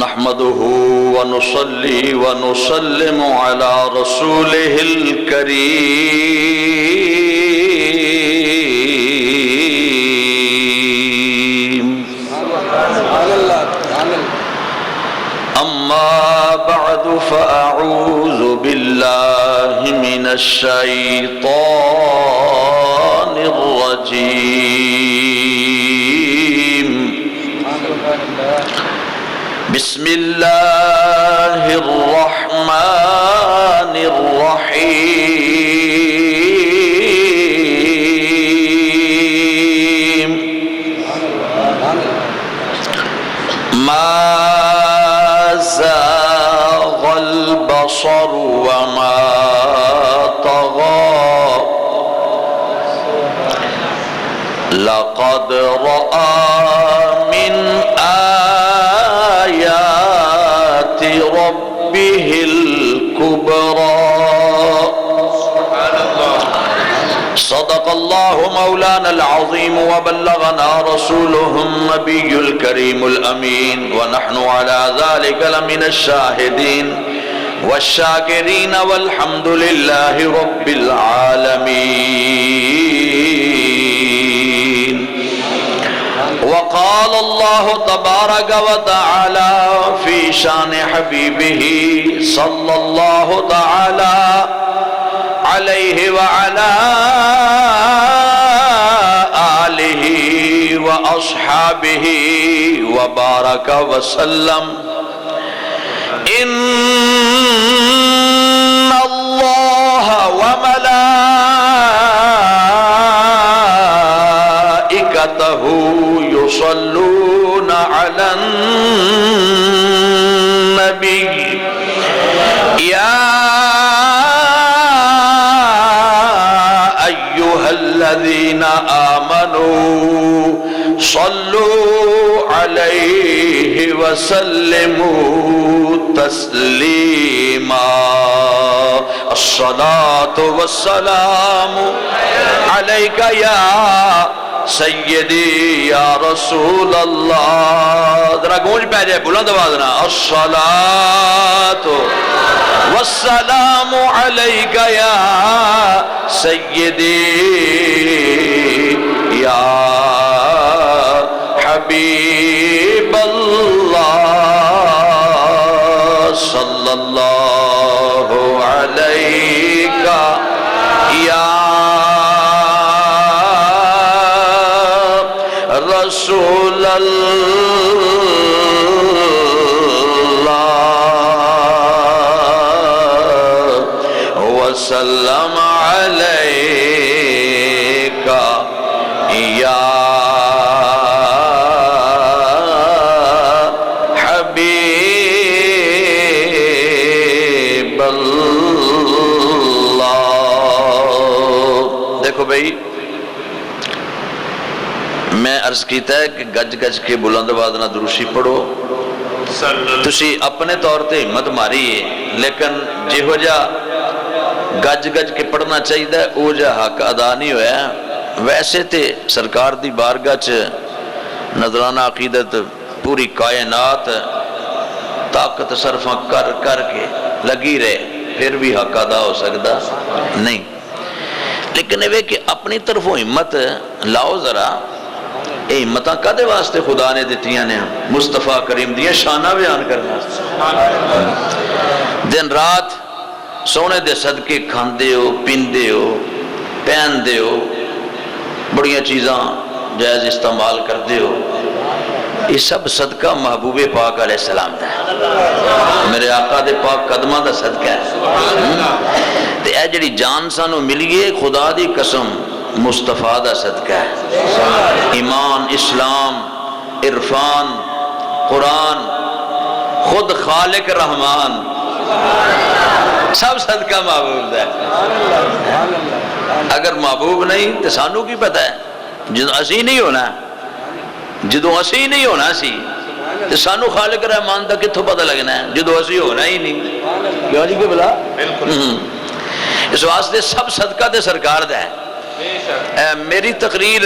نحمده ونصلي ونسلم على رسوله الكريم أما بعد فأعوذ بالله من الشيطان الرجيم بسم الله الرحمن الرحيم ما زاغ البصر وما طغى لقد رأى من آيات ربه الكبرى صدق الله مولانا العظيم وبلغنا رسوله النبي الكريم الأمين ونحن على ذلك لمن الشاهدين والشاكرين والحمد لله رب العالمين. وقال الله تبارك وتعالى في شان حبيبه صلى الله تعالى عليه وعلى آله وأصحابه وبارك وسلم إن الله وملائكته يصلون على النبي يا أيها الذين آمنوا صلوا عليه وسلموا تسليما الصلاة والسلام عليك يا سیدی یا رسول اللہ. ذرا گونج پہ جائے بلند آواز نہ. الصلاۃ والسلام علیک یا سیدی یا حبیب اللہ صلی اللہ علیک یا رسول اللہ وسلم علیک یا حبیب اللہ. دیکھو بھائی میں عرض کیتا ہے کہ گج گج کے بلند آواز نہ دروشی پڑھو. تسی اپنے طور تے ہمت ماری ہے لیکن جہو جا گج گج کے پڑھنا چاہیے او جا حق ادا نہیں ہویا. ویسے تے سرکار دی بارگاہ چ نظرانہ عقیدت پوری کائنات طاقت صرفاں کر کر کے لگی رہے پھر بھی حق ادا ہو سکتا نہیں. لیکن یہ کہ اپنی طرفوں ہمت لاؤ ذرا. اے ہمتاں کدے واسطے خدا نے دتیاں نے مصطفیٰ کریم دیا شانہ بیان کرنا. دن رات سونے دے صدقے کھاندے ہو پیندے ہو پہندے ہو بڑیاں چیزاں جائز استعمال کردے ہو. یہ سب صدقہ محبوب پاک علیہ السلام دا ہے. میرے آقا دے پاک قدمہ دا صدقہ ہے. تے اے جڑی جان سانو ملیے خدا دی قسم مصطفیٰ دا صدقہ ہے. ایمان اسلام عرفان قرآن خود خالق رحمان سب صدقہ محبوب دا ہے. اگر محبوب نہیں تو سانو کی پتہ ہے جدو اسی نہیں ہونا سی تو سانو خالق رحمان دا کتھوں پتہ لگنا ہے جدو اسی ہونا ہی نہیں. کیوں جی کہ بلا اس واسطے سب صدقہ دے سرکار دا ہے. میری تقریر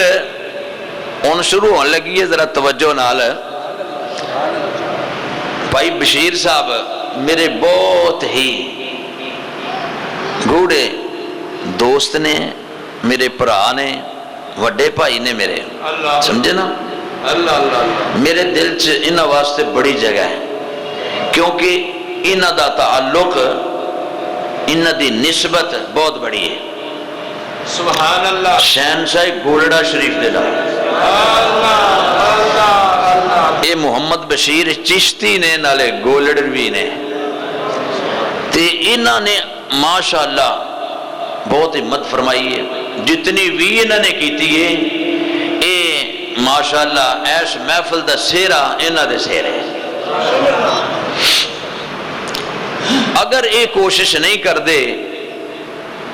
ان شروع ہونے لگی ہے ذرا توجہ نال. بھائی بشیر صاحب میرے بہت ہی گوڑے دوست نے، میرے بھرا نے، وڈے بھائی نے میرے، سمجھے نا؟ میرے دل چ انہاں واسطے بڑی جگہ ہے، کیونکہ انہاں دا تعلق، انہاں دی نسبت بہت بڑی ہے۔ سبحان اللہ۔ شہنشاہ گولڑا شریف دے نال اے محمد بشیر چشتی نے نالے گولڑوی نے، تے انہاں نے ماشاءاللہ بہت ہمت فرمائی ہے، جتنی بھی انہوں نے کیتی ہے اے ماشاءاللہ ایس محفل دا سیرا انہوں دے سیرے۔ اگر اے کوشش نہیں کر دے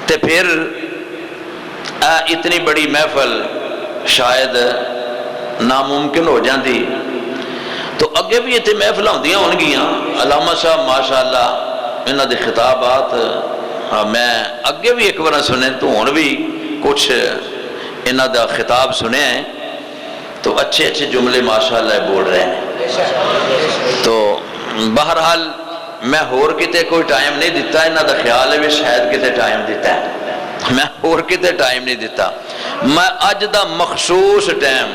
تے پھر اتنی بڑی محفل شاید ناممکن ہو جاندی۔ تو اگے بھی اتنے محفل ہوندیاں ہون گیاں، علامہ صاحب ماشاءاللہ انہوں دے خطابات میں اگے بھی ایک بار سنے، تو ہون بھی کچھ انہوں دا خطاب سنے ہیں، تو اچھے اچھے جملے ماشاءاللہ بول رہے ہیں۔ تو بہرحال میں ہور کتے کوئی ٹائم نہیں دیتا، انہوں دا خیال ہے بھی شاید کتے ٹائم دیتا ہے، میں ہور کتے ٹائم نہیں دیتا۔ میں اج دا مخصوص ٹائم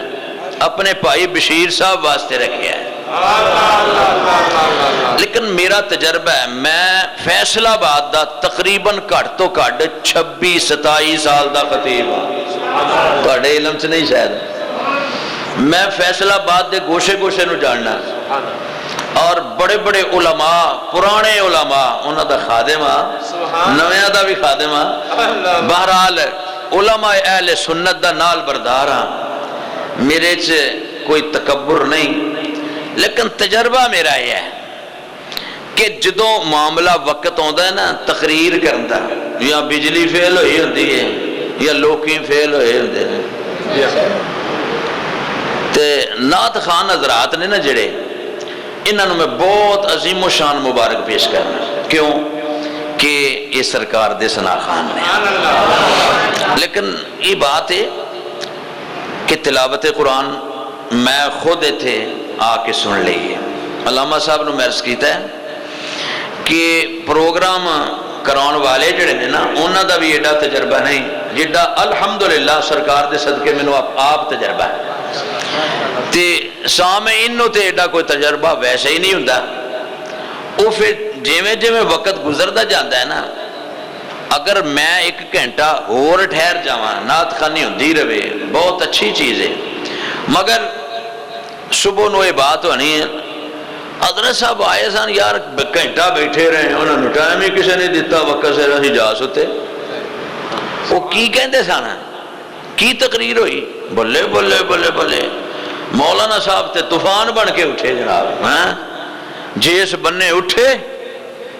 اپنے بھائی بشیر صاحب واسطے رکھے ہیں، لیکن میرا تجربہ ہے، میں فیصل آباد دا تقریباً گھٹ تو گھٹ 26-27 سال دا خطیب ہوں، تہاڈے علم چ نہیں شاید۔ میں فیصل آباد دے گوشے گوشے نو جاننا، اور بڑے بڑے علماء، پرانے علماء انہاں دا خادم ہاں، نویاں دا بھی خادم ہاں۔ بہرحال علماء اہل سنت دا نال بردار ہاں، میرے چ کوئی تکبر نہیں، لیکن تجربہ میرا یہ ہے کہ جدوں معاملہ وقت آتا ہے نا تقریر کرتا، یا بجلی فیل ہوئی ہوتی ہے یا لوکی فیل ہوئے ہوتے ہیں، تے نعت خان حضرات نے نا جڑے، انہوں میں بہت عظیم و شان مبارک پیش کرنا، کیوں کہ یہ سرکار دے ثنا خان نے۔ لیکن یہ بات ہے کہ تلاوت قرآن میں خود تھے آ کے سن لئیے، علامہ صاحب نے مرض کیتا ہے کہ پروگرام کراؤن والے جڑے نے نا انہوں دا بھی ایڈا تجربہ نہیں جڑا الحمدللہ سرکار دے صدقے میں آپ تجربہ ہے، تے سامعین نو تے ایڈا کوئی تجربہ ویسے ہی نہیں ہوندا۔ وہ پھر جویں جویں وقت گزردا جاندا ہے نا، اگر میں ایک گھنٹہ اور ٹھہر جاواں نعت خوانی ہوندی رہے بہت اچھی چیز ہے، مگر صبح نو یہ بات ہونی ہے حضرت صاحب آئے سن یار گھنٹہ بیٹھے رہے، انہوں نے ٹائم ہی کسی نے دیتا، وقت سے اسی جا ستے۔ وہ کی کہندے سن، کی تقریر ہوئی، بلے بلے بلے بلے مولانا صاحب تے طوفان بن کے اٹھے جناب، جس بننے اٹھے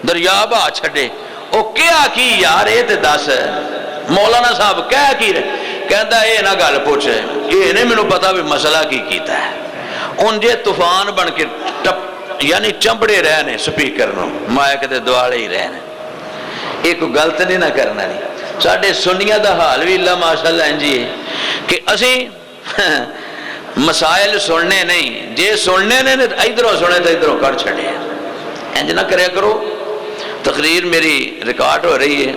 دریا بہا چھڑے۔ او کیا کی یار اے تے دس، مولانا صاحب کہہ کی رہے، کہندا اے نہ گل پوچھ، اے نہیں مینوں پتا بھی مسئلہ کی کیتا ہے۔ ان جے طوفان بن کے یعنی چمبڑے رہنے سپیکر نو، مائک تے دوالے ہی رہنے، ایک غلط نہیں نہ کرنا نہیں۔ ساڈے سنیاں دا حال بھی اللہ ماشاءاللہ انجی ہے کہ اسی مسائل سننے نہیں، جے سننے نے ادھروں سنے تو ادھروں کر چھڑے، انج نہ کریا کرو۔ تقریر میری ریکارڈ ہو رہی ہے،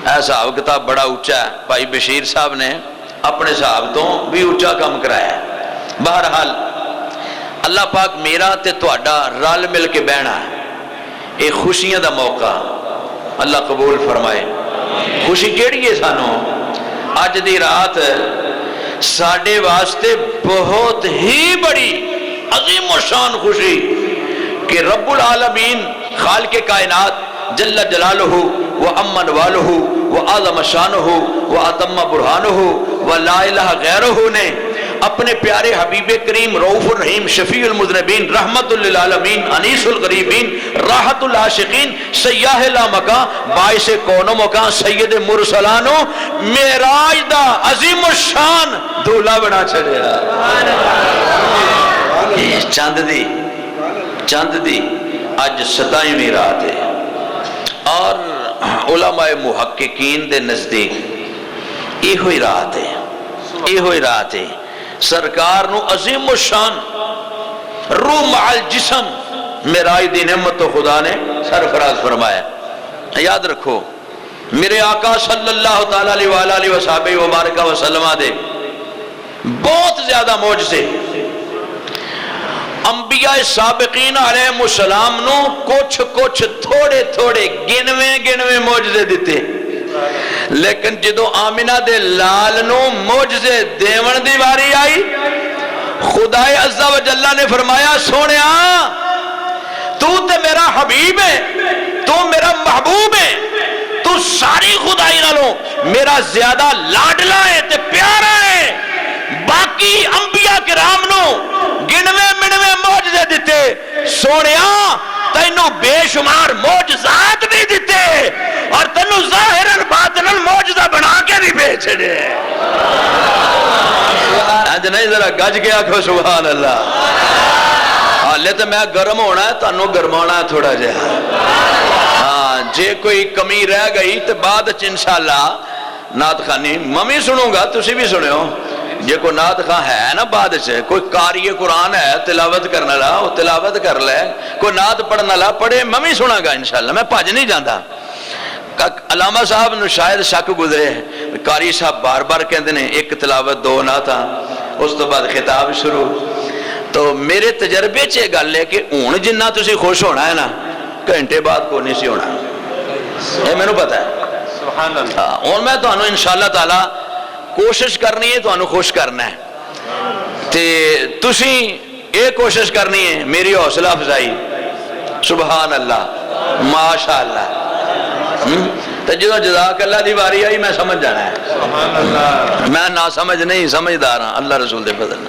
حساب کتاب بڑا اونچا ہے، بھائی بشیر صاحب نے اپنے صاحب تو بھی اونچا کام کرایا ہے۔ بہرحال اللہ پاک میرا تے تہاڈا رل مل کے بہنا ہے، یہ خوشیاں دا موقع اللہ قبول فرمائے۔ خوشی کیڑی ہے سانو؟ اج دی رات ساڈے واسطے بہت ہی بڑی عظیم و شان خوشی کہ رب العالمین خالق کائنات جل جلالہ و امن والہ و اعظم شانہ و اتم برہانہ و لا الہ غیرہ نے اپنے پیارے حبیب کریم رؤوف الرحیم شفیع المذنبین رحمت للعالمین انیس الغریبین راحت العاشقین سیاح لامکان باعث کون و مکان سید مرسلانو معراج دا عظیم الشان دولہ بنا چھڑیا۔ چند دی آج 27ویں رات ہے، اور علماء محققین دے نزدیک یہ ہوئی رات ہے، یہ ہوئی رات ہے سرکار نو عظیم الشان روح مع الجسم معراج دی نعمت تو خدا نے سرفراز فرمایا. یاد رکھو میرے آقا صلی اللہ تعالی علیہ وآلہ وصحبہ وبارک وسلم دے بہت زیادہ معجزے انبیاء سابقین علیہ السلام نو کچھ تھوڑے تھوڑے گنوے معجزے دیتے, لیکن جدو آمنہ دے لال نو معجزے دیون دی واری آئی, خدا عز و جل نے فرمایا سونیا تو تے میرا حبیب ہے, تو میرا محبوب ہے, تو ساری خدائی نالوں میرا زیادہ لاڈلا ہے تے پیارا ہے. باقی انبیاء کرام نو گنوے منوے معجزے دیتے, سونیا تینوں بے شمار معجزات بھی دیتے اور تینوں ظاہراً باطناً معجزہ بنا کے بھی بیچ دے. آج نہیں ذرا گج کے آکھو سبحان اللہ. حالے تو میں گرم ہونا ہے, تانوں گرمانا ہے تھوڑا جہا. ہاں جے کوئی کمی رہ گئی تو بعد انشاءاللہ نعت خوانی ممی سنوں گا, تسی بھی سنے ہو. جے کوئی نعت خواہ ہے نا بعد سے, کوئی قاری قرآن ہے تلاوت کرنا لا وہ تلاوت کر لے, کوئی نعت پڑھنا لا پڑھے, ممی سنا گا انشاءاللہ. میں پاج نہیں جاندہ. علامہ صاحب نے شاید شک گزرے, قاری صاحب بار بار کہندے نے ایک تلاوت دو نعتاں, اس تو بعد خطاب شروع. تو میرے تجربے چے گل ہے کہ ہن جنہ تسی خوش ہونا ہے نا گھنٹے بعد کو نہیں سی ہونا, یہ میں نے پتا ہے. سبحان اللہ. اور میں تو انہوں انشاءاللہ تعالی کوشش کرنی ہے, تو انہوں خوش کرنا ہے. تے تسی ایک کوشش کرنی ہے میری حوصلہ افزائی. سبحان اللہ ماشاءاللہ. تو جدو جزاک اللہ دی واری آئی میں سمجھ جانا ہے. سبحان اللہ. میں نہ سمجھ نہیں سمجھدار ہاں اللہ رسول دے فضل.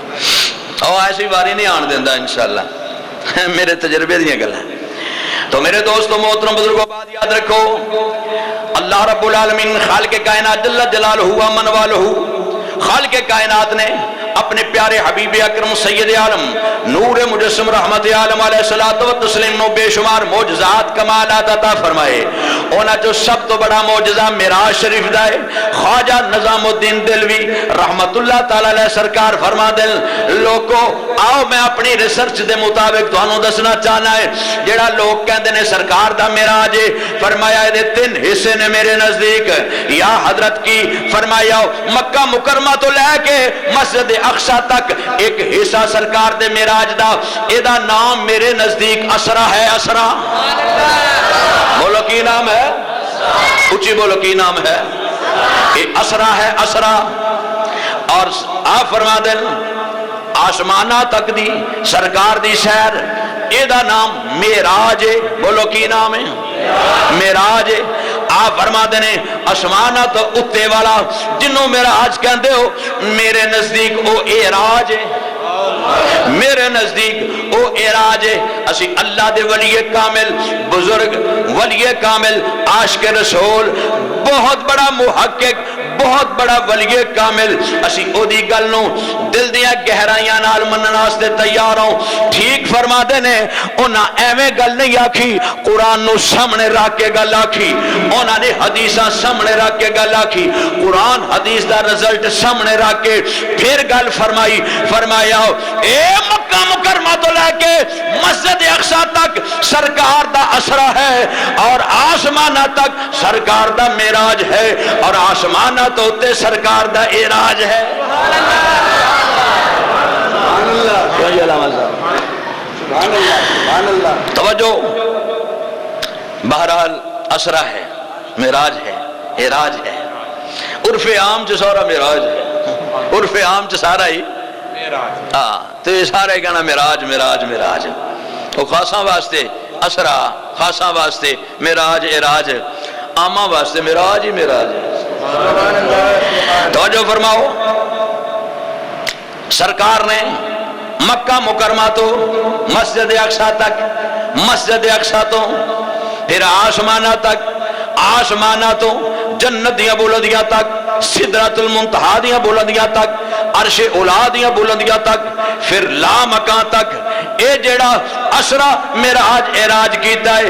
اور ایسی واری نہیں آن دیندہ انشاءاللہ, میرے تجربے دیاں گل ہیں. تو میرے دوستوں محترم بزرگوں بات یاد رکھو, اللہ رب العالمین خالق کائنات جل جلالہ و من والہ, خالق کائنات نے اپنے پیارے حبیب اکرم سید عالم نور مجسم رحمت عالم علیہ الصلوۃ والتسلیم نو بے شمار معجزات کمالات عطا فرمائے. اونا جو سب تو بڑا معجزہ معراج شریف دا ہے. خواجہ نظام الدین دلوی رحمت اللہ تعالی علیہ سرکار فرما دل لوگو آؤ میں اپنی ریسرچ دے مطابق تانوں دسنا چاہنا ہے. جڑا لوگ کہندے نے سرکار دا معراج ہے, فرمایا دے تین حصے نے میرے نزدیک. یا حضرت کی فرمایا مکہ مکرمہ تو لے کے مسجد اقصی تک ایک حصہ سرکار دے معراج دا, ایدہ نام میرے نزدیک اسرا ہے. اسرا بولو کی نام ہے, اچھی بولو کی نام ہے, یہ اسرا ہے. اسرا اور آپ فرما دیں آسمانہ تک دی سرکار دی سیر, ایدہ نام معراج ہے. بولو کی نام ہے معراج. آپ فرما دینے آسمانہ تو اتے والا جنہوں معراج کہندے ہو, میرے نزدیک او اعراج ہے. میرے نزدیک او اعراج ہے. اسی اللہ دے ولی کامل بزرگ ولی کامل عاشق رسول بہت بڑا محقق بہت بڑا ولی کامل اسی او دی گل نو دل دیاں گہرائیاں نال منن واسطے تیار ہوں. ٹھیک فرما دے نے انہاں ایویں گل نہیں آکھی, قرآن نو سامنے رکھ کے گل آکھی, انہاں نے حدیثاں سامنے رکھ کے گل آکھی, قرآن حدیث دا رزلٹ سامنے رکھ کے پھر گل فرمائی. فرمایا اے مکہ مکرمہ تو لے کے مسجد اقصی تک سرکار دا اسرا ہے, اور آسمانہ تک سرکار دا معراج ہے, اور آسمانہ تو تے سرکار دا اعراج ہے. توجہ, بہرحال اسرا ہے, معراج ہے, اعراج ہے. عرف عام چ سارا معراج ہے, عرف عام چ سارا ہی ہاں, تو یہ سارے کہنا معراج معراج معراج. وہ خاصاں واسطے اسرا, خاصاں واسطے معراج اعراج, عامہ واسطے معراج ہی معراج ہے. توجہ فرماؤ, سرکار نے مکہ مکرمہ تو مسجد اقصی تک, مسجد اقصی تو پھر آسمانہ تک, آسمانہ تو جنت دیاں بلندیاں تک, سدرۃ المنتہا دیاں بلندیاں تک, عرش اولا دیاں بلندیاں تک, پھر لا مکان تک. اے جیڑا اسرا معراج اعراج کیتا ہے,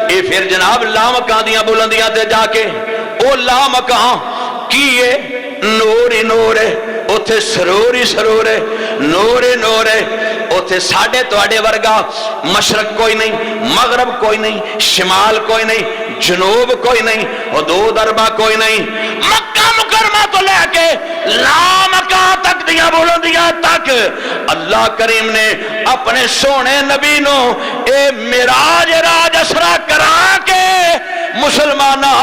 اے پھر جناب لا مکان دیاں بلندیاں تے جا کے او لا مکان کیے نور ہی نور ہے, اتھے سرور ہی سرور ہے, نور ہی نور ہے, اتنے ساڈے تواڈے ورگا مشرق کوئی نہیں، مغرب کوئی نہیں، شمال کوئی نہیں، جنوب کوئی نہیں، حدود اربع کوئی نہیں، مکہ مکرمہ تو لے کے لامکان تک دیاں بلندیاں تک اللہ کریم نے اپنے سونے نبی نو اے معراج راج اسرا کرا کے مسلمانہ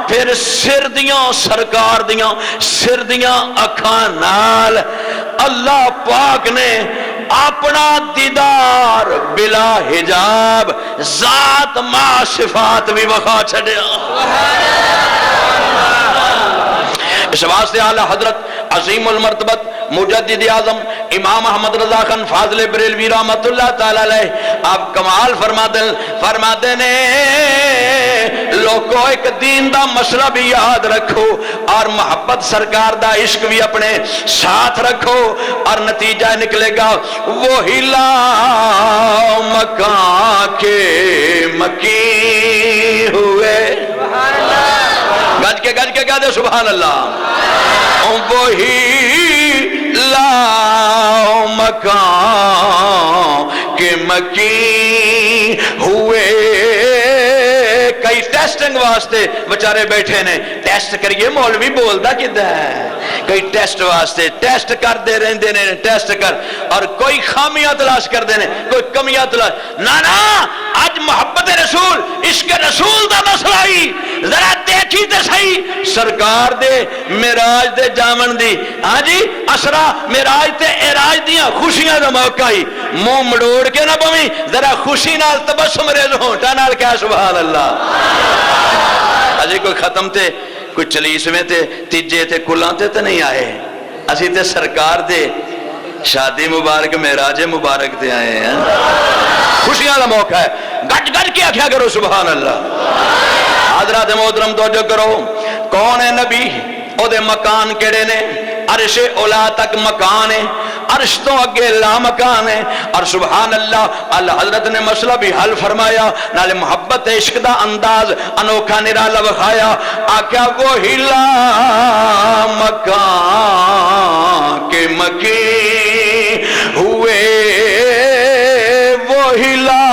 پھر سر دیاں سرکار دیاں سر دیاں اکھاں نال اللہ پاک نے اپنا دیدار بلا حجاب ذات ما صفات بھی وخا چھڑیا۔ اس واسطے اعلی حضرت عظیم المرتبت مجدد اعظم امام احمد رضا خان فاضل بریلوی رحمت اللہ تعالی علیہ آپ کمال فرماتے نے لوگوں ایک دین دا مسئلہ بھی یاد رکھو اور محبت سرکار دا عشق بھی اپنے ساتھ رکھو اور نتیجہ نکلے گا وہی لا مکان کے مکی ہوئے، گج کے کہہ دے سبحان اللہ، وہی لا مکان کے مکی ہوئے۔ کئی ٹیسٹنگ واسطے بچارے بیٹھے نے، ٹیسٹ کریے مولوی بولدا کدھر ہے، کئی ٹیسٹ واسطے ٹیسٹ کر دے رہندے نے، ٹیسٹ کر اور کوئی خامیاں تلاش کر دے نے، کوئی کمیاں تلاش نا آج محبت رسول عشق رسول دا مسئلہ ہی ذرا دیکھی تے صحیح سرکار دے معراج دے جامن دی ہاں جی اسرا معراج تے اعراج دیاں خوشیاں دا موقع ہی منہ مڑوڑ کے نہ پویں ذرا خوشی نال تبسم ریز ہونٹا نال کہہ سبحان اللہ۔ اجے کوئی ختم تے کوئی چلیسویں تے تیجے تے کلاں تے نہیں آئے، اسی تے سرکار دے شادی مبارک معراج مبارک تے آئے ہیں، خوشیاں کا موقع ہے، گٹ گٹ کے آخیا کرو سبحان اللہ۔ حضرات محترم توجہ کرو، کون ہے نبی، او دے مکان کیڑے نے، عرش اولا تک مکان ہے، عرش تو اگے لا مکان ہے، اور سبحان اللہ اللہ حضرت نے مسئلہ بھی حل فرمایا، نالے محبت عشق دا انداز انوکھا نرالا بخایا، آکیا وہی لا مکان کے مکی ہوئے، وہی لا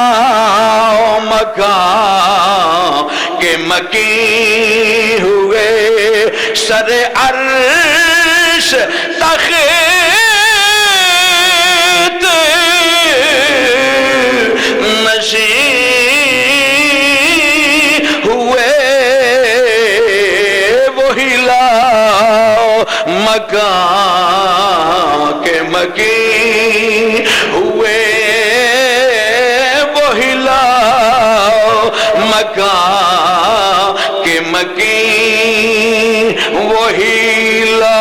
مکان کے مکی ہوئے، سر عرش تخت نشین ہوئے، وہی لا مکان کے مکی ہوئے، وہی لا مکان کے مکی، وہی لا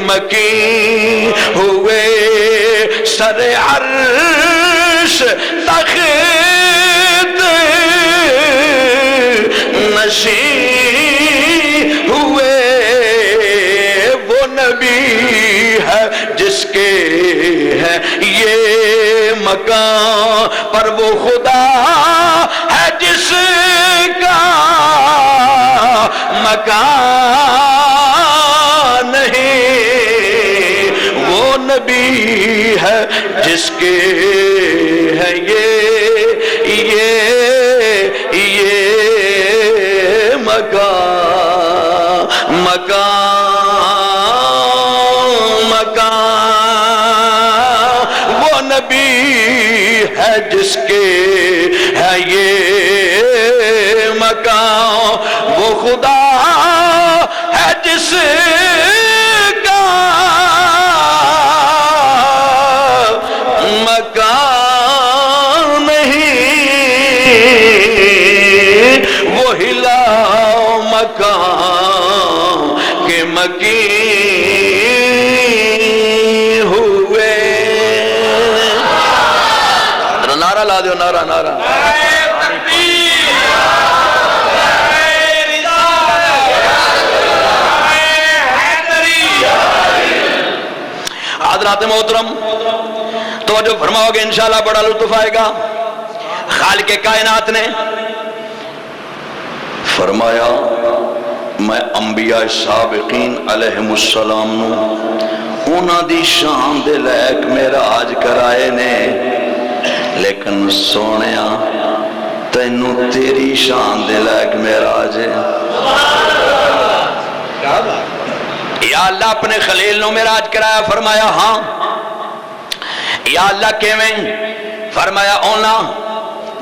مکی ہوئے، سر عرش تخت نشین ہوئے، وہ نبی ہے جس کے ہے یہ مکان، پر وہ خدا ہے جس کا مکان نہیں، وہ نبی ہے جس کے ہے یہ مکان، مکان، وہ نبی ہے جس کے ہے یہ مکان، وہ خدا ہے جس کا مکان نہیں، وہی لا مکان کے مکی دیو نعرہ نعرہ حضرات محترم توجہ فرماؤ گے انشاءاللہ بڑا لطف آئے گا. خالق کائنات نے فرمایا میں انبیاء سابقین علیہم السلام نو انہاں دی شان دے لائق معراج کرائے نے لیکن سونیا تینوں تیری شان دے لائق معراج ہے. یا اللہ اپنے خلیل نو معراج کرایا. فرمایا ہاں. یا اللہ کیویں؟ فرمایا اونا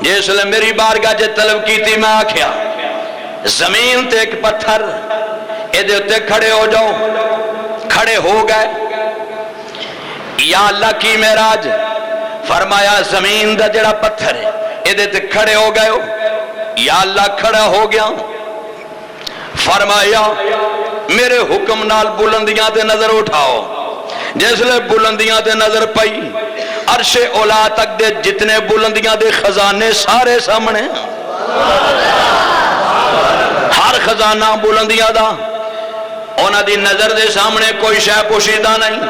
جس لئے میری بارگاہ جے طلب کی تھی میں آکھیا زمین تے ایک پتھر ایدے اتے کھڑے ہو جاؤ. کھڑے ہو گئے. یا اللہ کی معراج؟ فرمایا زمین دا جڑا پتھر ہے ایدے تے کھڑے ہو گئے ہو. یا اللہ کھڑا ہو گیا. فرمایا میرے حکم نال بلندیاں تے نظر اٹھاؤ. جس لئے بلندیاں تے نظر پئی عرش اولا تک دے جتنے بلندیاں دے خزانے سارے سامنے. ہر خزانہ بلندیاں دا اونا دی نظر دے سامنے کوئی شے پوشیدہ نہیں.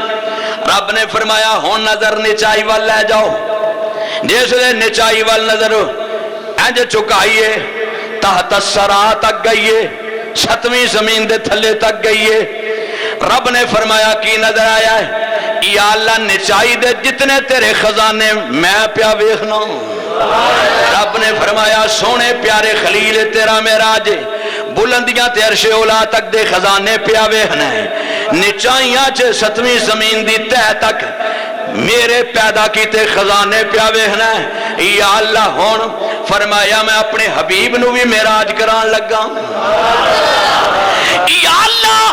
رب نے فرمایا ہون نظر نچائی وال لے جاؤ. جس لئے نچائی وال نظر اینج چکائیے تحت السرا تک گئیے ستویں زمین دے تھلے تک گئیے. رب نے فرمایا کی نظر آیا ہے؟ یا اللہ نچائی دے جتنے تیرے خزانے میں پیا ویخنا. رب نے فرمایا سونے پیارے خلیل تیرا معراج بلندیاں تے عرش اولا تک دے خزانے پیا ویخنا ہے. نچائیاں چے ستویں زمین دی تہ تک میرے پیدا کیتے خزانے پیا ویخنا ہے. یا اللہ ہون فرمایا میں اپنے حبیب نو بھی معراج کران لگا. یا اللہ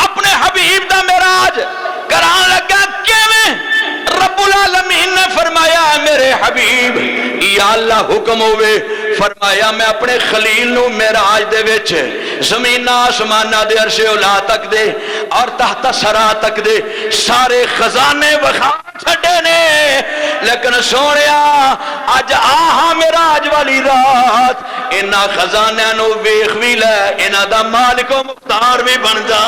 اپنے حبیب دا معراج کران لگا. کیویں؟ رب العالمین نے فرمایا میرے حبیب یا اللہ حکم ہوئے. فرمایا میں اپنے خلیل نو معراج دے وچ زمین آسمانہ دے عرش اولا تک دے اور تحت سرا تک دے سارے خزانے وکھا چھڑے نے. لیکن سونیا اج آہاں معراج والی رات انہاں خزانیاں نو ویکھ وی لے انہاں دا مالک و مختار بھی بن جا.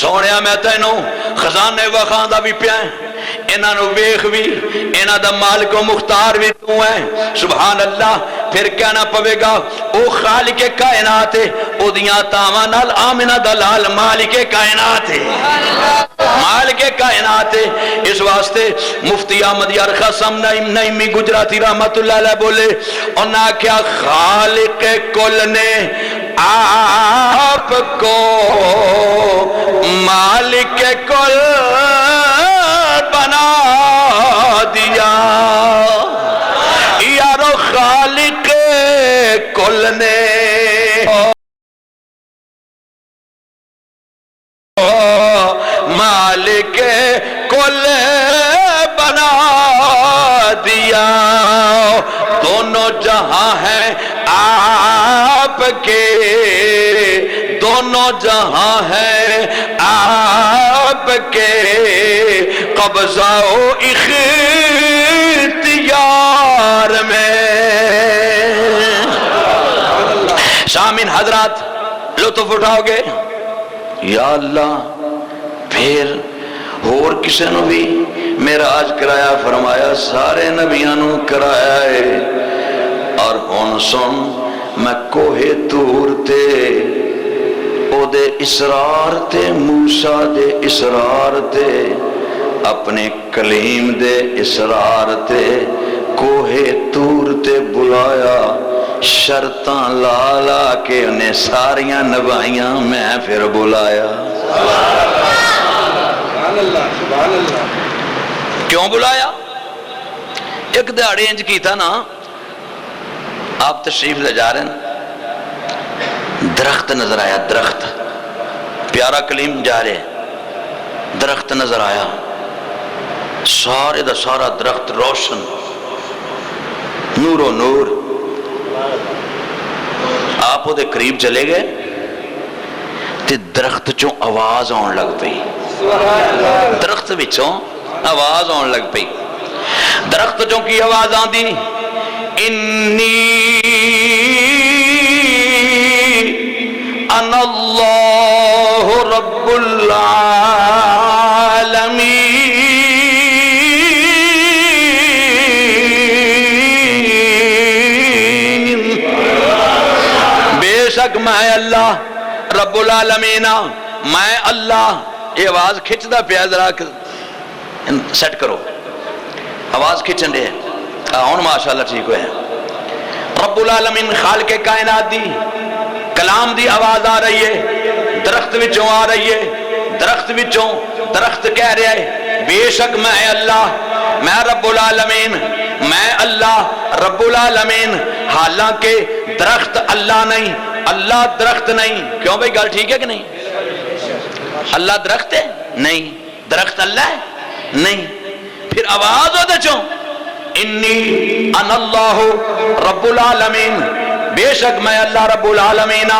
سونیا میں تینوں خزانے وخان دا بھی پیائیں انہاں نو ویخ بھی انہاں دا مالک و مختار بھی تو ہے. سبحان اللہ. پھر کہنا پوے گا او خالق کائنات ہے او دیاں تاواں نال آمنہ دلال مالک کائنات ہے. مالک کائنات ہے. اس واسطے مفتی احمد یار قاسم نعیمی گجراتی رحمت اللہ علیہ بولے انہاں کیا خالق کل نے آپ کو مالک کل بنا دیا. یارو خالق کل نے مالک کل بنا دیا. دونوں جہاں ہیں آپ کے دونوں جہاں ہیں آپ کے قبضہ و اختیار میں. سامعین حضرات لطف اٹھاؤ گے؟ یا اللہ پھر اور کسے نو بھی معراج کرایا. فرمایا سارے نبیاں نو کرایا ہے. اور ہن سن میں کوہ طور تے او دے اسرار تے موسیٰ دے اسرار تے اپنے کلیم دے اسرار تے کوہ طور تے بلایا. شرطاں لا لا کے انہیں ساریاں نبائیاں میں پھر بلایا. سبحان اللہ سبحان اللہ. کیوں بلایا؟ ایک دہاڑے انج کی تھا نا آپ تشریف لے جا رہے ہیں درخت نظر آیا. درخت پیارا کلیم جا رہے درخت نظر آیا. سارے دا سارا درخت روشن نور و نور. آپ وہ قریب چلے گئے تے درخت چوں آواز آن لگ پئی درخت وچوں آواز آن لگ پئی درخت چوں کی آواز آندی انی انا اللہ رب العالمین بے شک میں اللہ رب العالمین میں اللہ یہ آواز کھچدا پیا ذرا سیٹ کرو آواز کھچن دے ہن ماشاءاللہ ٹھیک ہوئے رب العالمین خالق کائنات دی کلام دی آواز آ رہی ہے درخت وچوں آ رہی ہے درخت وچوں درخت کہہ رہا ہے بے شک میں اللہ میں رب العالمین میں اللہ رب العالمین حالانکہ درخت اللہ نہیں اللہ درخت نہیں کیوں بھائی گل ٹھیک ہے کہ نہیں اللہ درخت ہے نہیں درخت اللہ ہے نہیں پھر آواز ہو دے چوں انی انا اللہ رب العالمین بے شک میں اللہ رب العالمین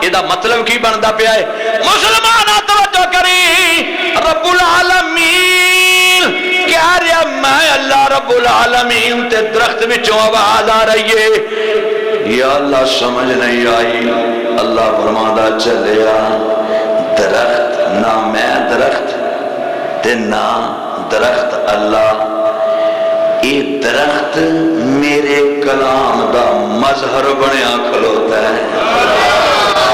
یہ مطلب کی بنتا پیا ہے مسلمان توجہ کری رب العالمین کہہ رہا میں اللہ رب العالمین تے درخت وچوں آواز آ رہی ہے یا اللہ سمجھ نہیں آئی اللہ فرماتا چلیا درخت نہ میں درخت تے نہ درخت اللہ یہ درخت میرے کلام دا مظہر بنیا کھلوتا ہے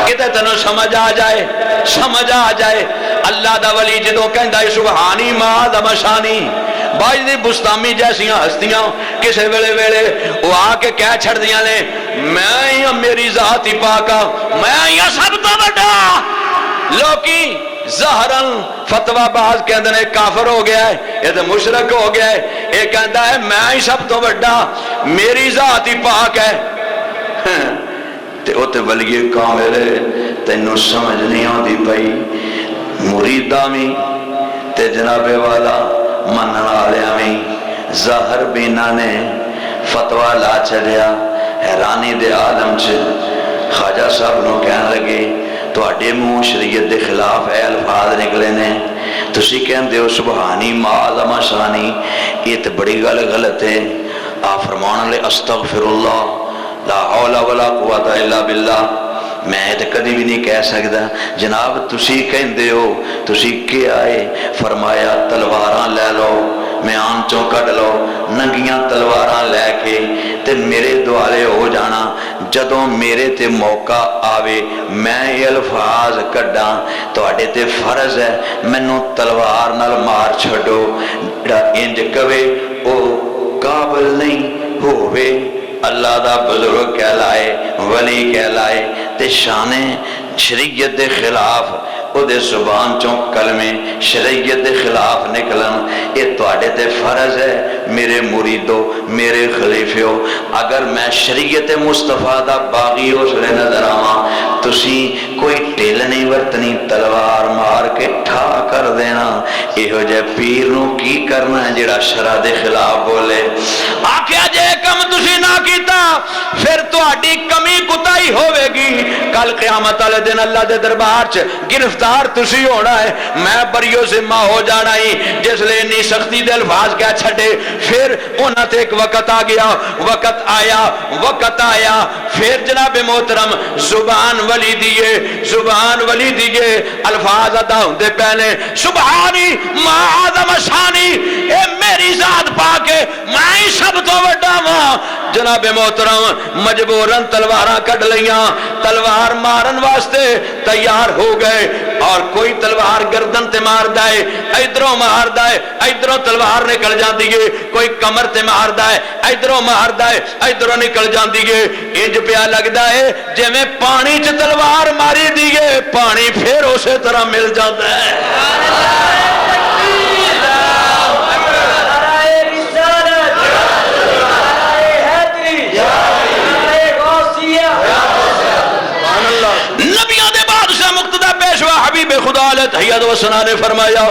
کتے تنو سمجھ آ جائے اللہ دا ولی جدو کہندا ہے سبحانی ما دمشانی باج دی بستامی جیسیاں ہستیاں کسے ویلے وہ آ کے کہہ چھڑ دیاں نے میں ہی میری ذات ہی پاکا میں ہی سب تو بڑا لوکی ظاہراً فتوہ باز کہندے نے کافر ہو گیا ہے یہ تو مشرک ہو گیا ہے یہ کہندا ہے میں ہی سب تو بڑا میری ذات ہی پاک ہے تے او تے ولی کامل تینوں سمجھ نہیں آندی پئی مریداں وی تے جناب والا منن والیاں وی ظاہر بینا نے فتوہ لا چھڑیا حیرانی دے عالم چ خواجہ صاحب نو کہن لگے تواڈے منہ شریعت دے خلاف اے الفاظ نکلے نے تسی کہندے ہو سبحانی ما اعظم شانی یہ تے بڑی گل غلط ہے آپ فرمان لے استغفر اللہ لا حول ولا قوت الا باللہ میں تے کدی بھی نہیں کہہ سکتا جناب تسی کہندے ہو تسی کیا ہے فرمایا تلواراں لے لو میان چوں کڈ لو ننگیاں تلواراں لے کے تے میرے دوالے ہو جانا جدوں میرے تے موقع آوے میں یہ الفاظ کڈاں تواڈے تے فرض ہے مینوں تلوار نال مار چھڈو جڑا انج کہے او قابل نہیں ہووے اللہ دا بزرگ کہلائے ولی کہلائے تے شان شریعت دے خلاف او دے زبان چوں کلمے شریعت دے خلاف نکلن یہ تواڈے تے فرض ہے میرے مریدو میرے خلیفیو اگر میں شریعت مصطفیٰ دا باغی ہو سنے نظر آواں تسی کوئی ٹیل نہیں ورتنی تلوار مار کے ٹھا کر دینا ایہو جے پیر نو کی کرنا ہے جڑا شرع دے خلاف بولے آکھیا جے کم تسی نہ کیتا پھر تواڈی کمی کوتاہی ہوے گی کل قیامت والے دن اللہ دے دربار چ گرفتار تسی ہونا ہے میں بریو ذمہ ہو جانا ہی جس لئے انی سختی دے الفاظ کیا چھڑے پھر انہاں تے ایک وقت آ گیا وقت آیا پھر جناب محترم زبان ولی دیئے الفاظ ادا ہوندے پہلے سبحانی ما اعظم شانی اے میری ذات پاک ہے میں ہی سب تو بڑا ہاں جناب محترم مجبوراً تلواراں کڈ لیاں تلوار مارن واسطے تیار ہو گئے اور کوئی تلوار گردن تے مار دائے ادھروں مار دائے ادھروں تلوار نکل جاندی ہے کوئی کمر تے مار دائے ادھروں مار دائے ادھروں نکل جاندی ہے انج پیا لگدا ہے جے میں پانی چ تلوار ماری دیئے پانی پھر اسی طرح مل جاتا ہے حبیب خدا علیہ تحیید و ثنا نے فرمایا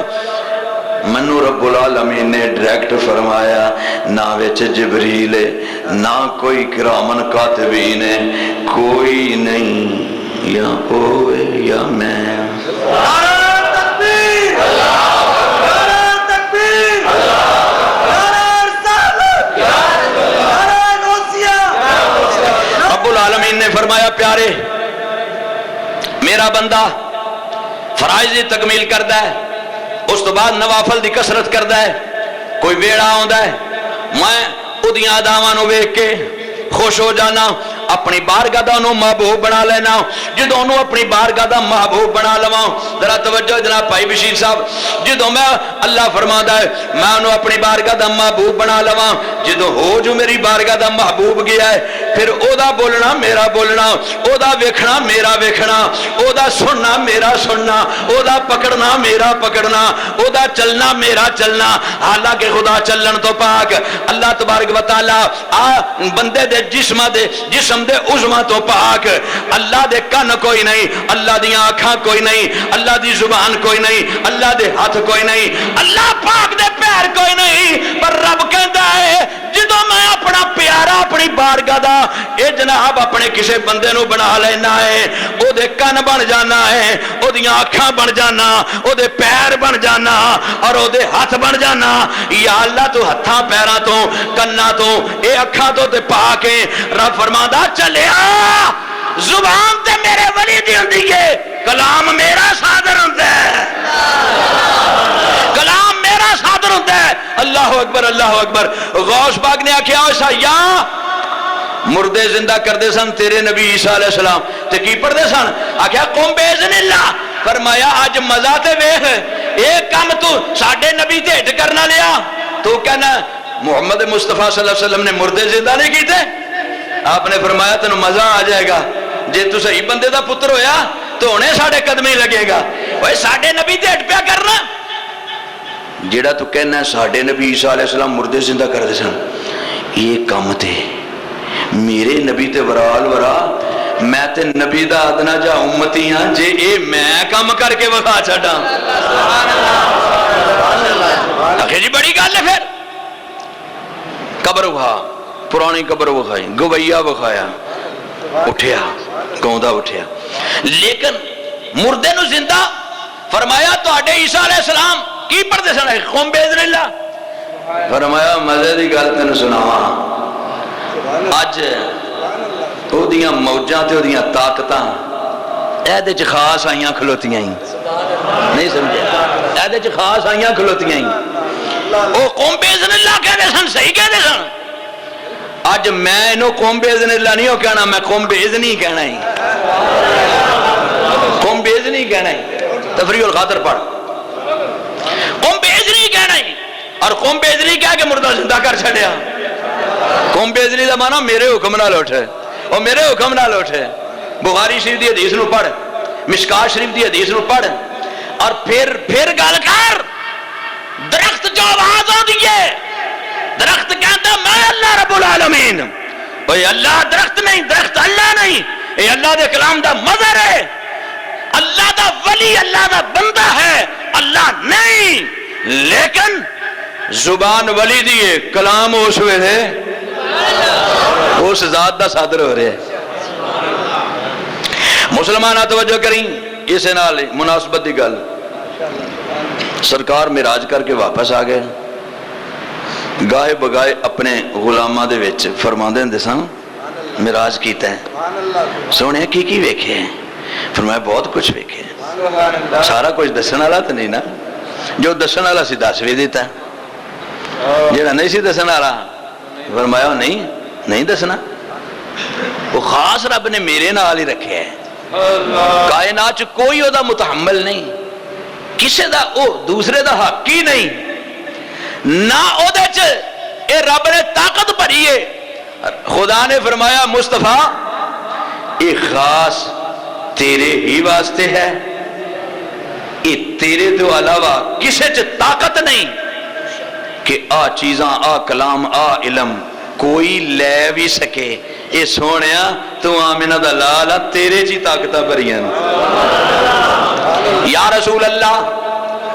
منو رب العالمین نے ڈائریکٹ فرمایا نہ وچ جبریل ہے نہ کوئی کرامن کاتبین ہے، کوئی نہیں، یا ہوئے یا میں۔ رب العالمین نے فرمایا پیارے میرا بندہ فرائض دی تکمیل کردا ہے، اس تو بعد نوافل دی کثرت کردا ہے، کوئی ویڑا آندا ہے میں اودیاں اداواں نو ویکھ کے خوش ہو جانا، اپنی بارگاہ دا انہوں محبوب بنا لینا۔ جدوں انہوں اپنی بارگاہ دا محبوب بنا لواں، ذرا توجہ جناب بھائی بشیر صاحب، جدوں میں اللہ فرماتا ہے میں انہوں اپنی بارگاہ دا محبوب بنا لواں، جدوں ہو جو میری بارگاہ دا محبوب گیا ہے پھر او دا بولنا میرا بولنا، او دا ویکھنا میرا ویکھنا، او دا سننا میرا سننا، او دا پکڑنا میرا پکڑنا، او دا چلنا میرا چلنا۔ حالانکہ خدا چلن تو پاک، اللہ تبارک و تعالی بندے دے جسم دے عظما تو پاک، اللہ دے کن کوئی نہیں، اللہ دی آنکھاں کوئی نہیں، اللہ دی زبان کوئی نہیں، اللہ دے ہاتھ کوئی نہیں، اللہ پاک دے پیر کوئی نہیں، پر رب کہندا ہے جدوں میں اپنا پیارا اپنی بارگاہ دا اے جناب اپنے کسے بندے نو بنا لینا ہے، او دے کن بن جانا ہے، او دی آنکھاں بن جانا، او دے پیر بن جانا اور او دے ہاتھ بن جانا۔ یا اللہ تو ہتھاں پیراں تو کناں تو اے اکھاں تو تے پاک ہے۔ رب فرماتا چلیا زبان تے میرے ولی دی ہوندی ہے، کلام میرا صادر ہوندا ہے، کلام میرا صادر ہوندا ہے۔ اللہ اکبر اللہ اکبر۔ غوث پاک نے آکھیا ایسا یا مردے زندہ کردے سن تیرے نبی عیسیٰ علیہ السلام تے کی پڑھدے سن؟ آکھیا قم باذن اللہ، فرمایا اج مزہ تے ویکھ ایک کام تو ساڈے نبی تے ہٹ کرنا لیا، تو کہنا محمد مصطفیٰ صلی اللہ علیہ وسلم نے مردے زندہ نہیں کیتے؟ آپ نے فرمایا تینوں مزہ آ جائے گا، جے تو صحیح بندے دا پتر ہویا تو ہونے ساڑھے قدمیں لگے گا، وہ ساڑھے نبی تے ہٹ پیا کرنا۔ جیڑا تو کہنا ہے ساڑھے نبی عیسیٰ علیہ السلام مردے زندہ کر دے سن، یہ کام تے میرے نبی تے ورال ورا، میں تے نبی دا ادنا جا امتی ہاں، جے اے میں کام کر کے وکھا چھڈا۔ آخر جی بڑی گل ہے۔ پھر قبر وکھا، پرانی قبر وکھائی، گویا وکھایا، اٹھیا گوندا اٹھیا، لیکن مردے نو زندہ فرمایا تو آڈے عیسیٰ علیہ السلام کی پڑھتے سن؟ قم باذن اللہ۔ فرمایا مزے دی گل تینوں سناواں، اج او دیاں موجاں تے او دیاں طاقتاں ایدے چ خاص آئیاں کھلوتیاں ہی، نہیں سمجھے؟ ایدے چ خاص آئیاں کھلوتیاں ہی، او قم باذن اللہ کہہ دے سن، صحیح کہہ دے سن۔ آج میں انہوں قوم باذن اللہ نہیں ہو کہنا، میں قوم باذنی کہنا ہی، قوم باذنی کہنا ہی۔ تفریح الخاطر پڑھ، قوم باذنی کہنا ہی، اور قوم باذنی کہہ کے مردہ زندہ کر چھڑیا۔ قوم باذنی دا مانا میرے حکم نہ لوٹے، اور میرے حکم نہ لوٹے۔ بخاری شریف دی حدیث نو پڑھ، مشکات شریف دی حدیث نو پڑھ، اور پھر گل کر۔ درخت جو آواز ہو دیئے، درخت کہتا میں اللہ رب العالمین، اوہ اللہ درخت نہیں، درخت اللہ نہیں، اے اللہ دے کلام دا مظہر ہے، اللہ دا ولی اللہ دا بندہ ہے، اللہ نہیں، لیکن زبان ولی دیئے کلام اس ویلے اس ذات دا صادر ہو رہے ہیں۔ مسلمانہ توجہ کریں، اسے نال مناسبت دی گل، سرکار معراج کر کے واپس آ گئے، گاہے بگائے اپنے غلامہ دے وچ فرماندے ہندے سن معراج کیتا ہے، سونے کی ویکھے ہیں؟ فرمایا بہت کچھ ویکھے ہیں، سارا کچھ دسن والا تو نہیں نا، جو دسن والا سی دس بھی دیتا، جڑا نہیں سی دسن والا فرمایا نہیں دسنا، وہ خاص رب نے میرے نال ہی رکھے ہے، کائنات کوئی او دا متحمل نہیں، کسے دا او دوسرے دا حقی نہیں، نہ او دے چ اے رب نے طاقت بھری ہے۔ خدا نے فرمایا مصطفیٰ اے خاص تیرے ہی واسطے ہے، اے تیرے تو علاوہ کسے چ طاقت نہیں کہ آ چیزاں، آ کلام، آ علم کوئی لے بھی سکے۔ اے سونیا تو آمنہ دا لالا تیرے جی طاقتہ بھریاں۔ یا رسول اللہ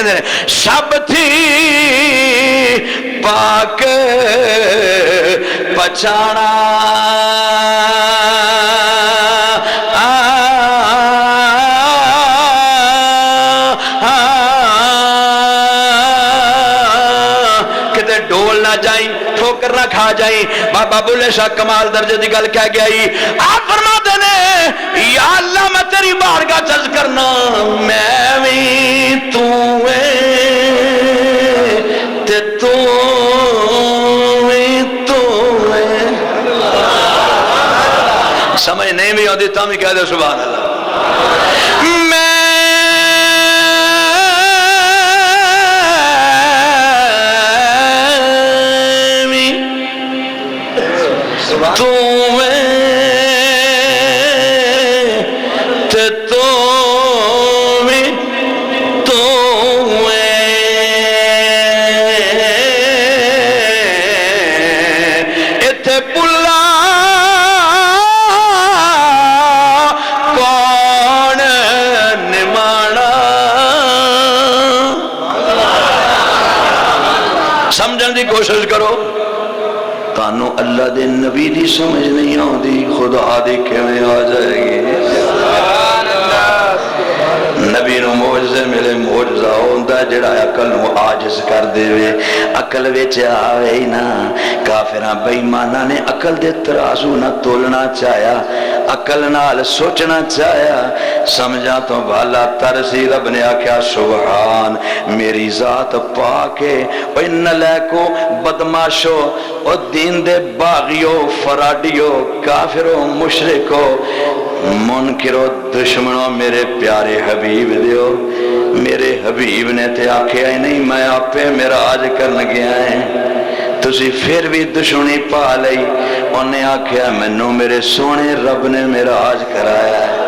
کہندے نے سب تھی پاک پچھانا ڈول نہ جائیں ٹھوکر نہ کھا جائیں بابا بلے شاہ کمال درجے دی گل کہہ گیا ہی آپ فرماتے نے یا اللہ میں تیری بارگاہ چرج کرنا میں بھی تو ہے تے تو بھی تو ہے سمجھ نہیں بھی ہوتی تم ہی کہہ دے سبحان اللہ سمجھن دی کوشش کرو تانوں اللہ دے نبی دی سمجھ نہیں آتی خدا دی کیویں آ جائے گی نبی نو معجزے ملے معجزہ ہوندا جڑا عقل نو عاجز کر دیوے عقل وچ آوے ہی نا کافراں بے ایماناں نے عقل دے ترازو نہ تولنا چاہیا عقل نال سوچنا چاہیا سمجھا تو بالا ترسی رب نے آکھیا سبحان میری ذات پاک ہے او نالیکو بدماشو او دین دے باغیو فراڈیو کافرو مشرکو منکرو دشمنوں میرے پیارے حبیب دیو میرے حبیب نے تے آکھیا ہی نہیں میں آپے معراج کرن گیا ہے تسی پھر بھی دشمنی پا لئی انہیں آکھیا مینوں میرے سونے رب نے معراج کرایا ہے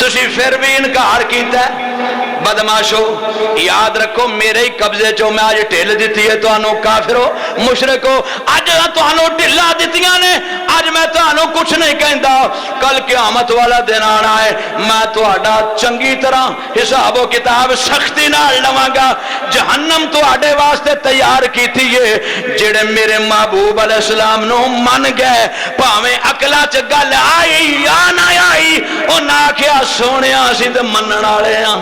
تسی پھر بھی انکار کیتا ہے بدماشو یاد رکھو میرے ہی قبضے چو میں آج ٹھل دیتی ہے تو آنو کافرو مشرکو آج تو آنو ٹھلا دیتیاں نے آج میں تو آنو کچھ نہیں کہندا کل قیامت والا دن آنا ہے میں تو آڈا چنگی طرح حساب و کتاب سختی نہ لواں گا جہنم تو آڈے واسطے تیار کی تھی یہ جڑے میرے محبوب علیہ السلام نو من گئے پاویں عقلا چ گل آئی یا نہ آئی او نہ کیا سونے آسی تے منن والے ہاں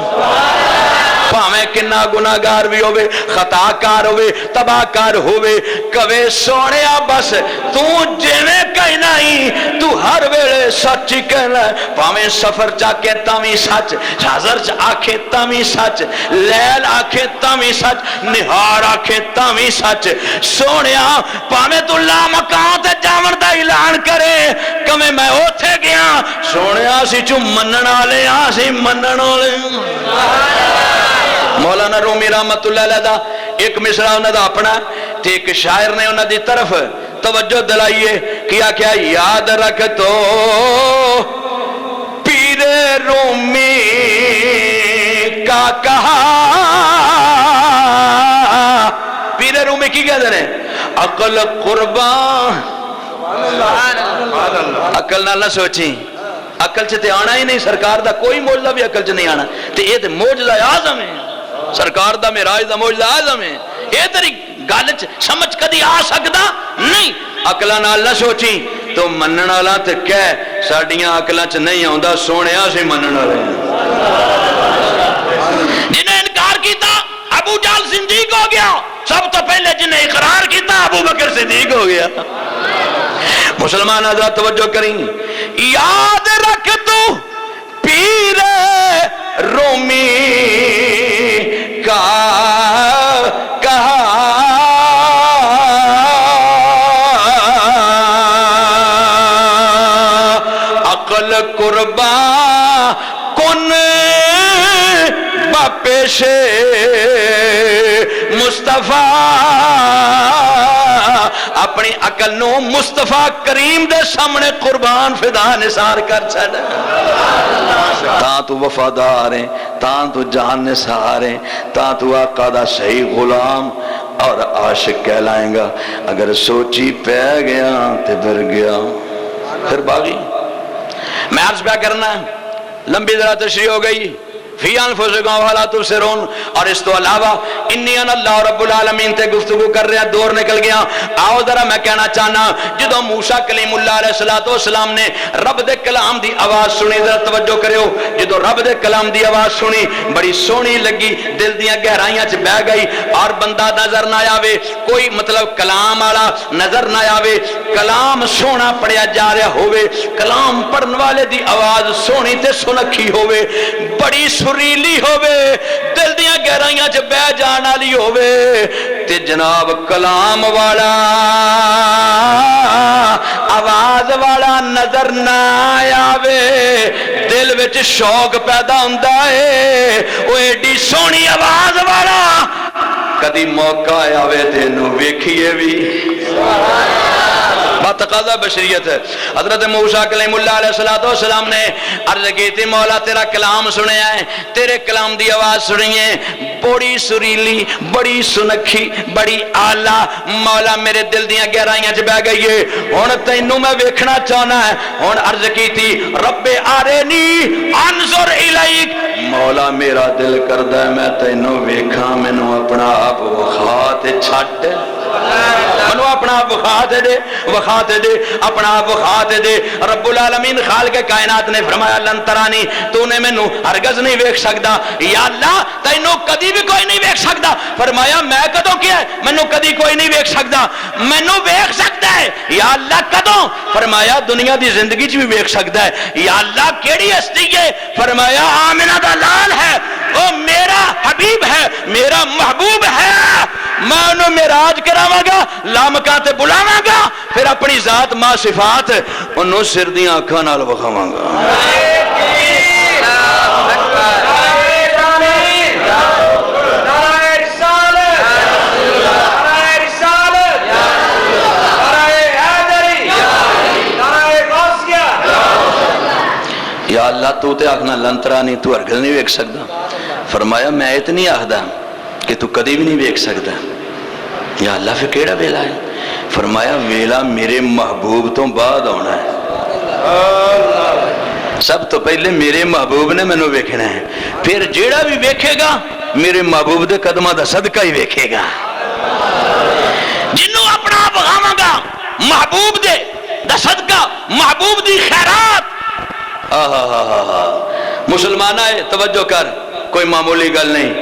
پاویں کنا گناہگار بھی ہوئے خطا کار ہوئے تباہ کار ہوئے کبے سونیا بس تو جویں کہنا ہی تو ہر ویلے سچ ہی کہنا پاویں سفر چاکے تاویں سچ حضر آکھے تاویں سچ لیل آکھے تاویں سچ نہار آکھے تاویں سچ سونیا پاویں تو لا مکان تے جاون دا اعلان کرے کمیں میں اوتھے گیا سونیا سی چو منن والے ہاں سی منن والے مولانا رومی رحمت اللہ علیہ دا ایک مصرع انہوں دا اپنا تے ایک شاعر نے انہوں دی طرف توجہ دلائیے کیا کیا یاد رکھ تو پیر رومی کا کہا پیر رومی کی کہہ دیں عقل قربان عقل نہ سوچیں عقل سے تے آنا ہی نہیں سرکار دا کوئی معجزہ بھی عقل سے نہیں آنا تے یہ تے معجزہ اعظم ہے سرکار دا معراج دا معجزہ اعظم ہے یہ تیری گل سمجھ کدی آ سکدا نہیں عقلاں نال نہ سوچی تو منن والا تے کہہ ساڈیاں عقلاں چ نہیں آوندا سونیا سی منن والے جنہیں انکار کیتا ابو جہل صدیق ہو گیا سب تو پہلے جنہیں اقرار کیتا ابو بکر صدیق ہو گیا مسلمان حضرات توجہ کریں یاد رکھ تو پیر رومی کا کہا عقل قربان کن باپیش مصطفیٰ اپنی عقل نو مصطفیٰ کریم دے سامنے قربان فدا نثار کر چھڑ تاں تو وفادار ہیں تاں تو جان نثار ہیں تاں تو آقا دا صحیح غلام اور عاشق کہلائیں گا اگر سوچی پہ گیا تے در گیا پھر باغی میں عرض پہ کرنا لمبی ذرا تشریح ہو گئی فی انفسکم ولا تبصرون. اور اس تو علاوہ انی انا اللہ رب العالمین تے گفتگو کر رہے ہیں، دور نکل گیا. آؤ ذرا میں کہنا چاہنا، جدو موسیٰ کلیم اللہ علیہ السلام نے رب دے کلام دی آواز سنی، ذرا توجہ کریو، جدو رب دے کلام دی آواز سنی بڑی سونی لگی، دل دیاں گہرائیاں چ بہ گئی. اور بندہ نظر نہ آوے، کوئی مطلب کلام والا نظر نہ آوے، کلام سونا پڑھیا جا رہا ہوئے، کلام پڑھن والے دی آواز سونی تے سنکھی ہوئے، بڑی سریلی ہوئے، دل دیاں گہرائیاں چ بہ جان والی ہوئے، تے جناب کلام والا آواز والا نظر نہ آوے، دل وچ شوق پیدا ہوندا ہے، او ایڈی سونی آواز والا کدی موقع آوے تے نو ویکھیے بھی. تقاضا بشریت ہے. حضرت موسیٰ کلیم اللہ علیہ السلام نے عرض کی تھی، مولا تیرا کلام سنیا ہے، تیرے کلام دی آواز سنی ہے، بڑی سریلی، بڑی سنکھی، بڑی آلہ، مولا میرے دل دیاں گہرائیاں چ بہ گئی ہے، ہن تینوں میں ویکھنا چاہنا ہے. ہن عرض کی تھی، رب آرینی انظر الیک، مولا میرا دل کردا ہے میں تینوں ویکھاں، مینوں اپنا آپ وکھا تے چھڈ، منو اپنا آپ وکھاتے دے، وکھاتے دے، اپنا آپ وکھاتے دے. رب العالمین خالق کائنات نے فرمایا لن ترانی، تو نے مینو ہرگز نہیں ویکھ سکدا. یا اللہ تینو کدی بھی کوئی نہیں ویکھ سکدا. فرمایا میں کدوں کیا ہے، مینو کدی کوئی نہیں ویکھ سکدا، مینو ویکھ سکتا ہے. یا اللہ کدوں؟ فرمایا دنیا دی زندگی چ بھی ویکھ سکتا ہے. یا اللہ کیڑی ہستی ہے؟ فرمایا آمنہ دا لال ہے، وہ میرا حبیب ہے، میرا محبوب ہے، میں انہوں معراج کراواں گا، لامکاں تے بلاواں گا، پھر اپنی ذات ما صفات انہوں سر دیاں اکھاں نال وکھاواں گا. یا اللہ تو تے آکھنا لنترا نہیں، تو ہرگز نہیں ویکھ سکدا. فرمایا میں اتنی آخدا کہ تو کدی بھی نہیں ویکھ سکدا. یا اللہ پھر کیڑا ویلا ہے؟ فرمایا ویلا میرے محبوب تو بعد ہونا ہے. سب تو پہلے میرے محبوب نے مینوں ویکھنا ہے، پھر جیڑا بھی ویکھے گا میرے محبوب دے قدماں دا صدقہ ہی ویکھے گا. جنوں اپنا آپ وکھاواں گا محبوب دے دا صدقہ، محبوب دی خیرات. مسلمان آئے توجہ کر، کوئی معمولی گل نہیں.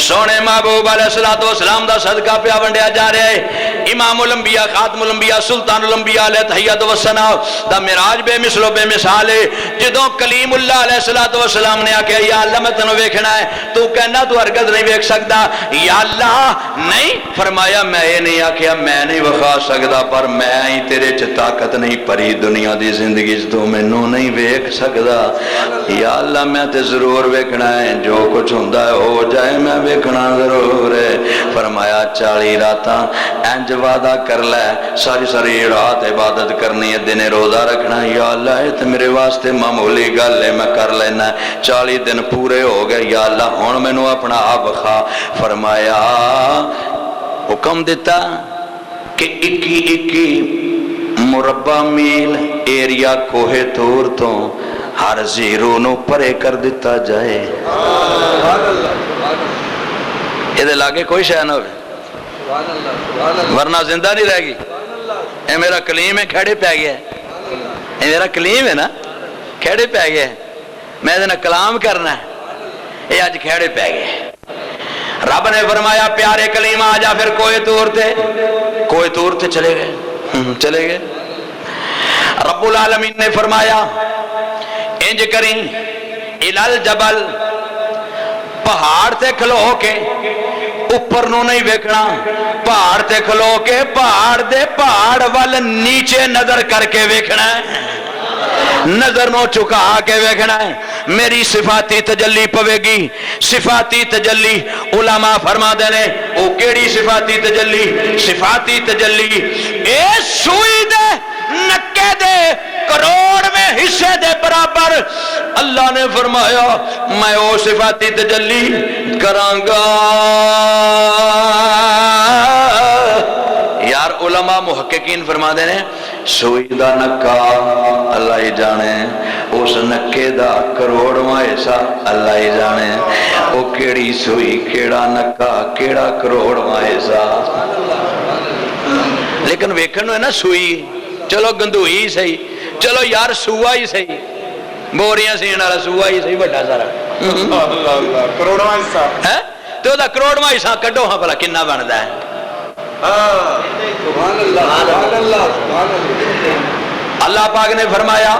سونے محبوب علیہ السلام دا صدقہ پیا ونڈیا جا رہا ہے. امام الانبیاء، خاتم الانبیاء، سلطان الانبیاء علیہ تحیت و ثنا دا معراج بے مثل و بے مثال ہے. جدوں کلیم اللہ علیہ السلام نے آکھیا یا اللہ میں تینوں ویکھنا ہے، تو کہنا تو ہرگز نہیں ویکھ سکدا. یا اللہ نہیں. فرمایا میں یہ نہیں آکھیا میں نہیں وکھا سکدا، پر میں ہی تیرے چ طاقت نہیں پری دنیا دی زندگی چ تو مینوں نہیں ویکھ سکدا. یا اللہ میں تے ضرور ویکھنا ہے، جو کچھ ہوندا ہے ہو جائے، میں ویکھنا ضرور ہے. فرمایا 40 راتاں انج وعدہ کر لے، ساری ساری رات عبادت کرنی ہے، دن روزہ رکھنا. یا اللہ یہ تو میرے واسطے معمولی گل ہے، میں کر لینا. 40 دن پورے ہو گئے. یا اللہ ہن مینوں اپنا آپ کھا. فرمایا حکم دیتا کہ 21 مربع میل ایریا کوہ طور تو ہر زیرو نو پرے کر دیتا جائے. یہ لاگے کوئی شے نہ ہوئے ورنہ زندہ نہیں رہ گی. اے میرا کلیم ہے، کھڑے پہ گیا ہے. اے میرا کلیم ہے نا، کھڑے پہ گیا ہے. میں ادھنا کلام کرنا ہے، اے آج کھڑے پہ گیا ہے. رب نے فرمایا پیارے کلیم آ جا. پھر کوئی طور تھے چلے گئے. رب العالمین نے فرمایا انج کریں الال جبل، پہاڑ تے کھلو کے اوپر نو نہیں ویکھنا، پہاڑ تے کھلو کے پہاڑ دے پہاڑ وال نیچے نظر کر کے ویکھنا ہے، نظر نو چکا کے ویکھنا ہے. میری صفاتی تجلی پوے گی. صفاتی تجلی علماء فرما دینے او کیڑی صفاتی تجلی؟ صفاتی تجلی اے سوئی دے نکے دے کروڑ میں حصے دے برابر. اللہ نے فرمایا میں او صفاتی تجلی کرانگا. یار علماء محققین فرما دینے سوئی دا نکا اللہ ہی جانے، او اس نکے دا کروڑواں حصہ اللہ ہی جانے وہ کیڑی سوئی کیڑا نکا کیڑا کروڑواں حصہ لیکن ویکھن ہے نا سوئی چلو گندوئی صحیح چلو یار سوا ہی صحیح بوریاں سین والا سوا ہی صحیح بڑا سارا کروڑواں حصہ ہے تو دا کروڑواں حصہ کڈو ہاں بھلا کنا بندا ہے سبحان اللہ اللہ پاک نے فرمایا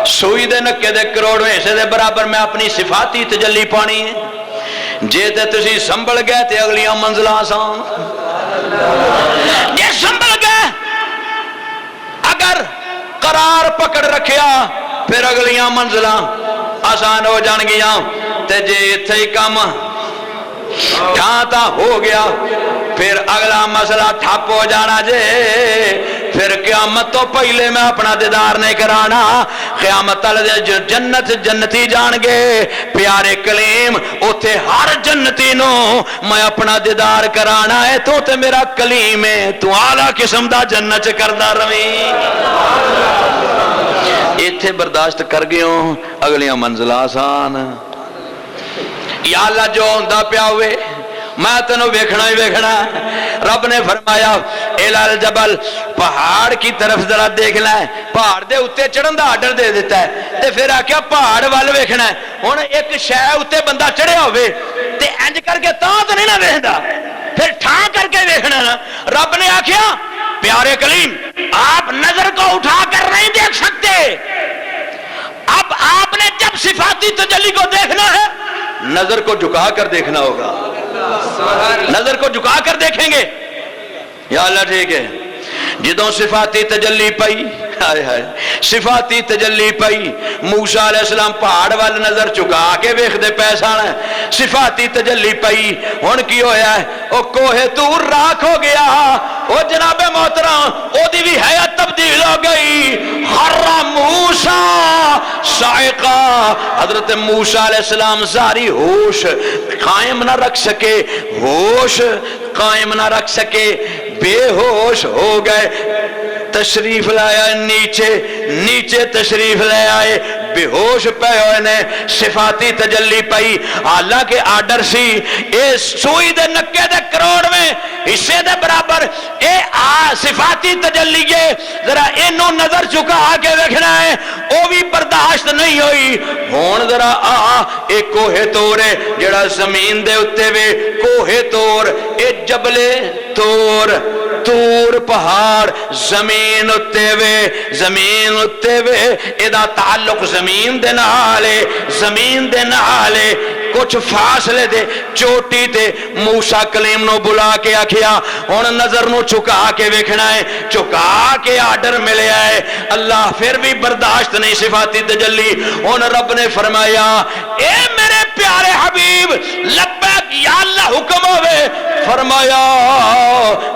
سوئی دے نکے دے کروڑویں حصے دے برابر میں اپنی صفاتی تجلی پانی ہے جے تے تسی سنبھل گئے تے اگلیاں منزلہ آسان جے سنبھل گئے اگر قرار پکڑ رکھیا پھر اگلیاں منزلہ آسان ہو جان گیا تے جے اتھے ہی کام ٹھانتا ہو گیا پھر اگلا مسئلہ ٹھپ ہو جانا جے پھر قیامت تو پہلے میں اپنا دیدار نہیں کرانا قیامت والے جنت جنتی جان گے پیارے کلیم اوتھے ہر جنتی نو میں اپنا دیدار کرانا ہے تو تے میرا کلیم ہے تو اعلیٰ قسم دا جنت کردا رویں ایتھے برداشت کر گئے اگلیاں منزل آسان یا اللہ جو ہوندا پیا ہوئے میں تینوں ویکھنا ہی ویکھنا رب نے فرمایا الال جبل پہاڑ کی طرف ذرا دیکھنا ہے پہاڑ دے اتے چڑھن دا آرڈر دے دیتا ہے تے پھر آکھیا پہاڑ وال ویکھنا ہے ہن ایک شے اتے بندہ چڑھیا ہوئے تے انج کر کے تاں تے نہیں نہ ویکھدا پھر ٹھا کر کے ویکھنا نا رب نے آکھیا پیارے کلیم آپ نظر کو اٹھا کر نہیں دیکھ سکتے اب آپ نے جب صفاتی تجلی کو دیکھنا ہے نظر کو جھکا کر دیکھنا ہوگا نظر کو جھکا کر دیکھیں گے یا اللہ ٹھیک ہے جدوں صفاتی تجلی پئی ہائے ہائے صفاتی تجلی پئی موسیٰ علیہ السلام پہاڑ وال نظر چکا کے ویکھ دے پیسان صفاتی تجلی پئی ہن کی ہویا ہے او کوہ طور راکھ ہو گیا او جناب محترم او دی بھی حیات تبدیل ہو گئی حرم موسیٰ صائقہ حضرت موسیٰ علیہ السلام ساری ہوش قائم نہ رکھ سکے ہوش قائم نہ رکھ سکے بے ہوش ہو گئے تشریف لایا نیچے نیچے تشریف لے آئے بے ہوش پہ ہوئے نے صفاتی تجلی پئی حالانکہ آرڈر سی اے سوئی دے نکے دے کروڑ میں حصے دے برابر اے صفاتی تجلی ہے ذرا انہوں نظر چکا کے دیکھنا ہے او بھی برداشت نہیں ہوئی ہون ذرا اے کوہ طور ہے جڑا زمین دے اتے وے کوہ طور اے جبل طور طور پہاڑ زمین اتے وے ادا تعلق زمین دے نالے زمین دے نالے کچھ فاصلے دے چوٹی تے موسیٰ کلیم نو بلا کے آکھیا ہن نظر نو چکا کے ویکھنا ہے چکا کے آرڈر ملے آئے اللہ پھر بھی برداشت نہیں صفاتی تجلی ہن رب نے فرمایا اے میرے پیارے حبیب لبیک یا اللہ حکم ہوئے فرمایا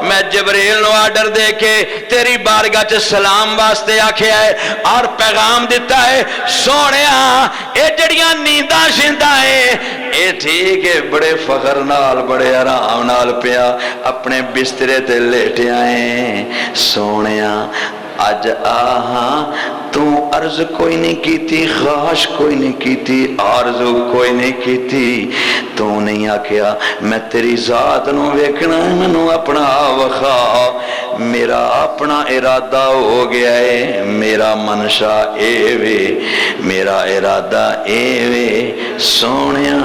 میں جبریل نو آرڈر دے کے تیری بارگاہ چ سلام واسطے آکھیا ہے اور پیغام دیتا ہے سونیا اے جڑیاں نینداں شینداں اے اے ٹھیک ہے بڑے فخر نال بڑے آرام نال پیا اپنے بسترے تے لیٹے آئے سونیا اج آہاں تو عرض کوئی نہیں کیتی خواہش کوئی نہیں کیتی آرزو کوئی نہیں کیتی تو نہیں آکھیا میں تیری ذات نو ویکھنا ہے منو اپنا وخا میرا اپنا ارادہ ہو گیا ہے میرا منشا اے وے میرا ارادہ اے وے سونیا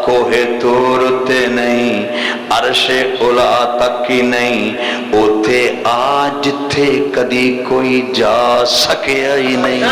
کوہ طور تے نہیں عرش اولا تک ہی نہیں اوتے آج تھے کدی کوئی جا سکیا ہی نہیں